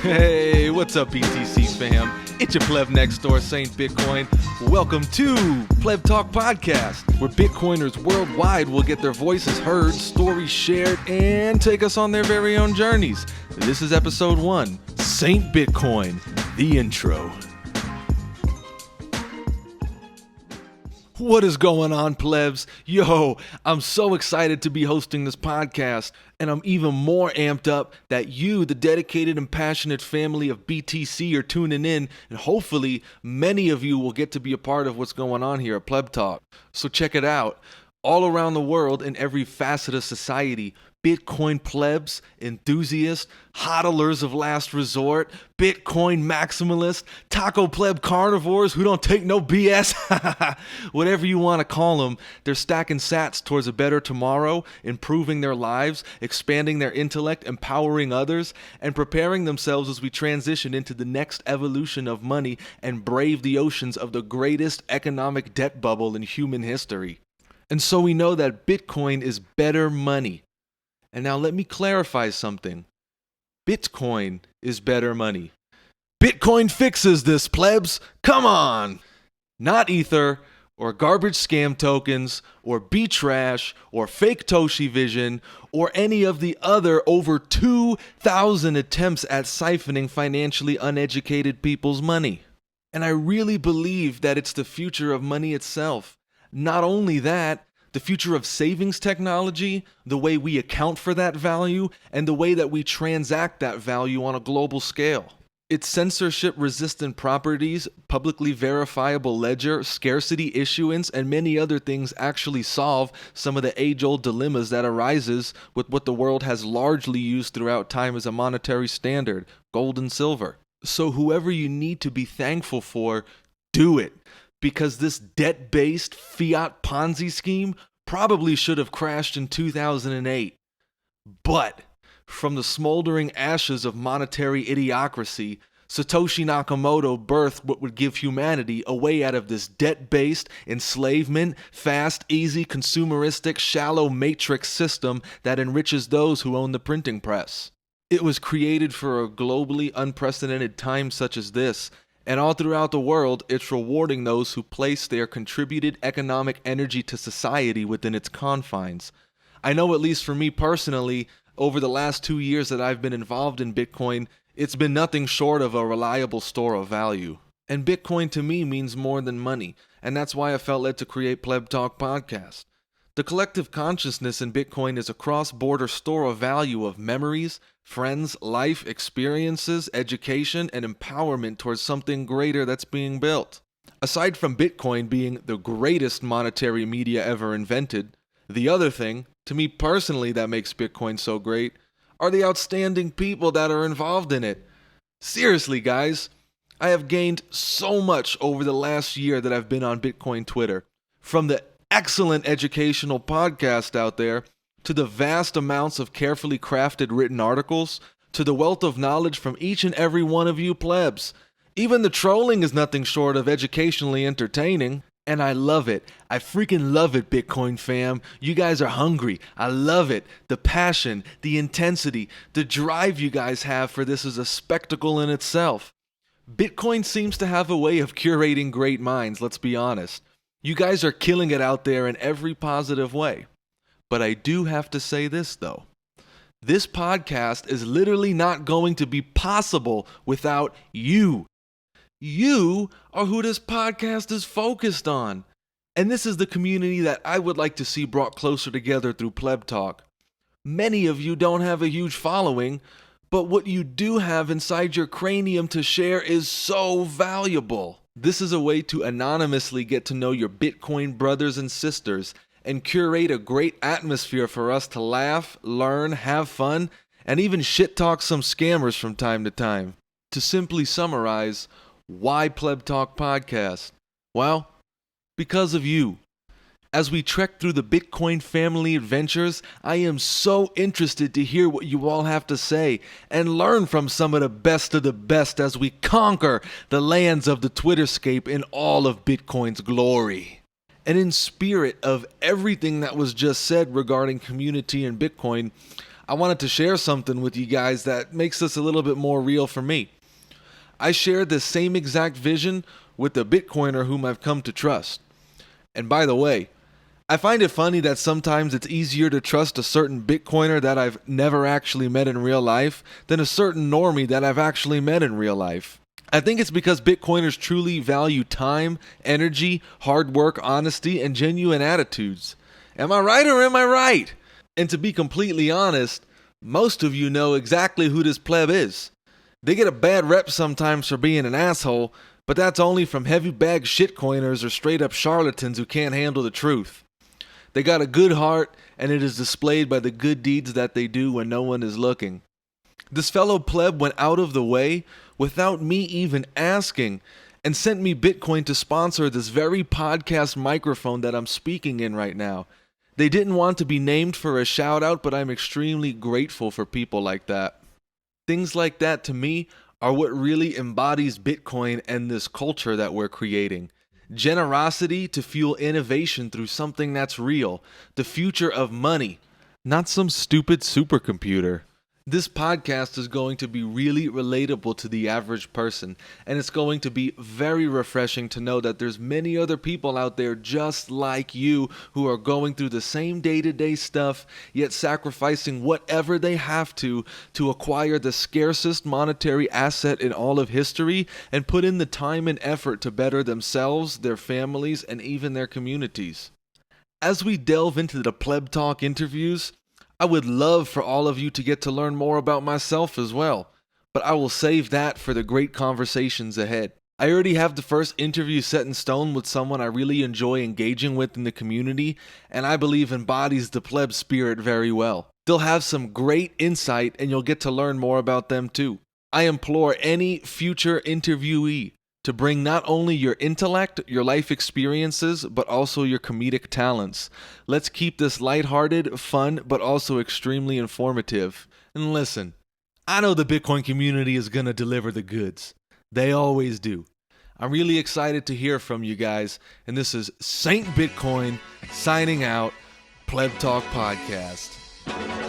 Hey, what's up, BTC fam? It's your Pleb next door, Saint Bitcoin. Welcome to Pleb Talk Podcast, where Bitcoiners worldwide will get their voices heard, stories shared, and take us on their very own journeys. This is episode 1, Saint Bitcoin, the intro. What is going on, plebs? Yo, I'm so excited to be hosting this podcast, and I'm even more amped up that you, the dedicated and passionate family of BTC, are tuning in, and hopefully many of you will get to be a part of what's going on here at Pleb Talk. So check it out. All around the world, in every facet of society, Bitcoin plebs, enthusiasts, hodlers of last resort, Bitcoin maximalists, taco pleb carnivores who don't take no BS, whatever you want to call them, they're stacking sats towards a better tomorrow, improving their lives, expanding their intellect, empowering others, and preparing themselves as we transition into the next evolution of money and brave the oceans of the greatest economic debt bubble in human history. And so we know that Bitcoin is better money. And now let me clarify something. Bitcoin is better money. Bitcoin fixes this, plebs. Come on. Not Ether or garbage scam tokens or B-Trash or fake Toshi Vision or any of the other over 2,000 attempts at siphoning financially uneducated people's money. And I really believe that it's the future of money itself. Not only that, the future of savings technology, the way we account for that value, and the way that we transact that value on a global scale. Its censorship-resistant properties, publicly verifiable ledger, scarcity issuance, and many other things actually solve some of the age-old dilemmas that arises with what the world has largely used throughout time as a monetary standard, gold and silver. So whoever you need to be thankful for, do it. Because this debt-based fiat Ponzi scheme probably should have crashed in 2008. But from the smoldering ashes of monetary idiocracy, Satoshi Nakamoto birthed what would give humanity a way out of this debt-based enslavement, fast, easy, consumeristic, shallow matrix system that enriches those who own the printing press. It was created for a globally unprecedented time such as this. And all throughout the world, it's rewarding those who place their contributed economic energy to society within its confines. I know, at least for me personally, over the last 2 years that I've been involved in Bitcoin, it's been nothing short of a reliable store of value. And Bitcoin to me means more than money, and that's why I felt led to create Pleb Talk Podcast. The collective consciousness in Bitcoin is a cross-border store of value of memories, friends, life, experiences, education, and empowerment towards something greater that's being built. Aside from Bitcoin being the greatest monetary media ever invented, the other thing, to me personally, that makes Bitcoin so great, are the outstanding people that are involved in it. Seriously, guys, I have gained so much over the last year that I've been on Bitcoin Twitter. From the excellent educational podcast out there, to the vast amounts of carefully crafted written articles, to the wealth of knowledge from each and every one of you plebs. Even the trolling is nothing short of educationally entertaining. And I love it. I freaking love it, Bitcoin fam. You guys are hungry. I love it. The passion, the intensity, the drive you guys have for this is a spectacle in itself. Bitcoin seems to have a way of curating great minds, let's be honest. You guys are killing it out there in every positive way. But I do have to say this, though. This podcast is literally not going to be possible without you. You are who this podcast is focused on. And this is the community that I would like to see brought closer together through Pleb Talk. Many of you don't have a huge following, but what you do have inside your cranium to share is so valuable. This is a way to anonymously get to know your Bitcoin brothers and sisters and curate a great atmosphere for us to laugh, learn, have fun, and even shit talk some scammers from time to time. To simply summarize, why Pleb Talk Podcast? Well, because of you. As we trek through the Bitcoin family adventures, I am so interested to hear what you all have to say and learn from some of the best as we conquer the lands of the Twitterscape in all of Bitcoin's glory. And in spirit of everything that was just said regarding community and Bitcoin, I wanted to share something with you guys that makes this a little bit more real for me. I shared this same exact vision with a Bitcoiner whom I've come to trust. And by the way, I find it funny that sometimes it's easier to trust a certain Bitcoiner that I've never actually met in real life than a certain normie that I've actually met in real life. I think it's because Bitcoiners truly value time, energy, hard work, honesty, and genuine attitudes. Am I right or am I right? And to be completely honest, most of you know exactly who this pleb is. They get a bad rep sometimes for being an asshole, but that's only from heavy bag shitcoiners or straight up charlatans who can't handle the truth. They got a good heart, and it is displayed by the good deeds that they do when no one is looking. This fellow pleb went out of the way without me even asking and sent me Bitcoin to sponsor this very podcast microphone that I'm speaking in right now. They didn't want to be named for a shout out, but I'm extremely grateful for people like that. Things like that to me are what really embodies Bitcoin and this culture that we're creating. Generosity to fuel innovation through something that's real. The future of money, not some stupid supercomputer. This podcast is going to be really relatable to the average person, and it's going to be very refreshing to know that there's many other people out there just like you who are going through the same day-to-day stuff, yet sacrificing whatever they have to acquire the scarcest monetary asset in all of history and put in the time and effort to better themselves, their families, and even their communities. As we delve into the Pleb Talk interviews, I would love for all of you to get to learn more about myself as well, but I will save that for the great conversations ahead. I already have the first interview set in stone with someone I really enjoy engaging with in the community, and I believe embodies the pleb spirit very well. They'll have some great insight, and you'll get to learn more about them too. I implore any future interviewee to bring not only your intellect, your life experiences, but also your comedic talents. Let's keep this lighthearted, fun, but also extremely informative. And listen, I know the Bitcoin community is going to deliver the goods. They always do. I'm really excited to hear from you guys, and this is Saint Bitcoin signing out, Pleb Talk Podcast.